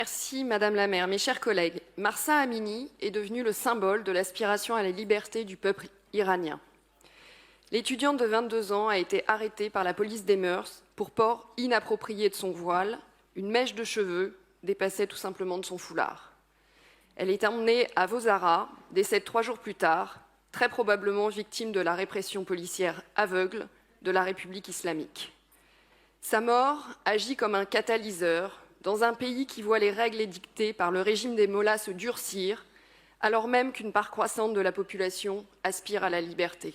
Merci Madame la maire. Mes chers collègues, Mahsa Amini est devenu le symbole de l'aspiration à la liberté du peuple iranien. L'étudiante de 22 ans a été arrêtée par la police des mœurs pour port inapproprié de son voile. Une mèche de cheveux dépassait tout simplement de son foulard. Elle est emmenée à Vozara, décède 3 jours plus tard, très probablement victime de la répression policière aveugle de la République islamique. Sa mort agit comme un catalyseur dans un pays qui voit les règles édictées par le régime des mollahs se durcir, alors même qu'une part croissante de la population aspire à la liberté.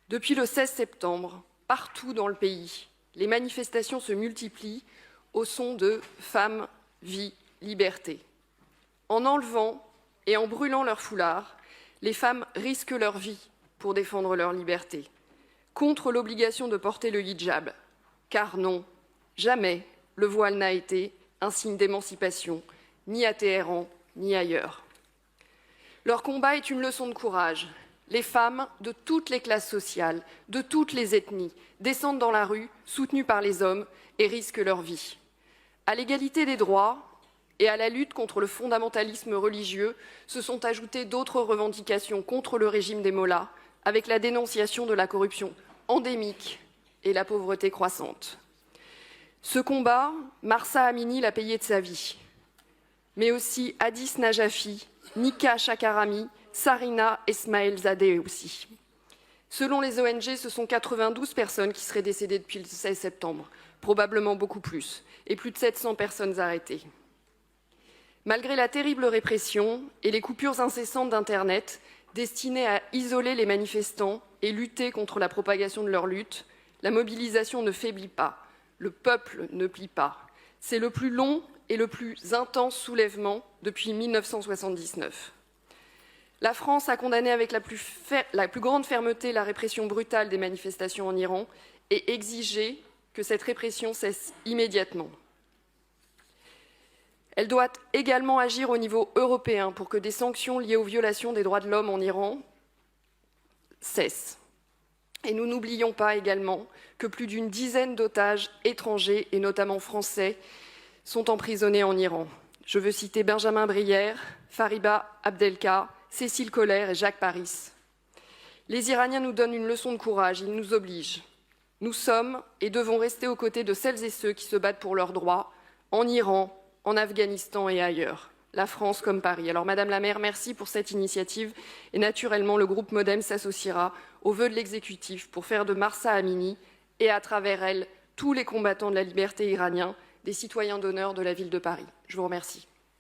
Depuis le 16 septembre, partout dans le pays, les manifestations se multiplient au son de « Femmes, vie, liberté ». En enlevant et en brûlant leur foulard, les femmes risquent leur vie pour défendre leur liberté, contre l'obligation de porter le hijab. Car non, jamais le voile n'a été un signe d'émancipation, ni à Téhéran, ni ailleurs. Leur combat est une leçon de courage. Les femmes de toutes les classes sociales, de toutes les ethnies, descendent dans la rue, soutenues par les hommes, et risquent leur vie. À l'égalité des droits et à la lutte contre le fondamentalisme religieux se sont ajoutées d'autres revendications contre le régime des mollahs, avec la dénonciation de la corruption endémique et la pauvreté croissante. Ce combat, Mahsa Amini l'a payé de sa vie, mais aussi Hadis Najafi, Nika Shakarami, Sarina Esmailzadeh aussi. Selon les ONG, ce sont 92 personnes qui seraient décédées depuis le 16 septembre, probablement beaucoup plus, et plus de 700 personnes arrêtées. Malgré la terrible répression et les coupures incessantes d'Internet, destinées à isoler les manifestants et lutter contre la propagation de leur lutte, la mobilisation ne faiblit pas. Le peuple ne plie pas. C'est le plus long et le plus intense soulèvement depuis 1979. La France a condamné avec la plus grande fermeté la répression brutale des manifestations en Iran et exigé que cette répression cesse immédiatement. Elle doit également agir au niveau européen pour que des sanctions liées aux violations des droits de l'homme en Iran cessent. Et nous n'oublions pas également que plus d'une dizaine d'otages étrangers, et notamment français, sont emprisonnés en Iran. Je veux citer Benjamin Brière, Fariba Abdelka, Cécile Collère et Jacques Paris. Les Iraniens nous donnent une leçon de courage, ils nous obligent. Nous sommes et devons rester aux côtés de celles et ceux qui se battent pour leurs droits, en Iran, en Afghanistan et ailleurs. La France comme Paris. Alors, Madame la maire, merci pour cette initiative. Et naturellement, le groupe MoDem s'associera aux vœux de l'exécutif pour faire de Mahsa Amini et, à travers elle, tous les combattants de la liberté iraniens des citoyens d'honneur de la ville de Paris. Je vous remercie.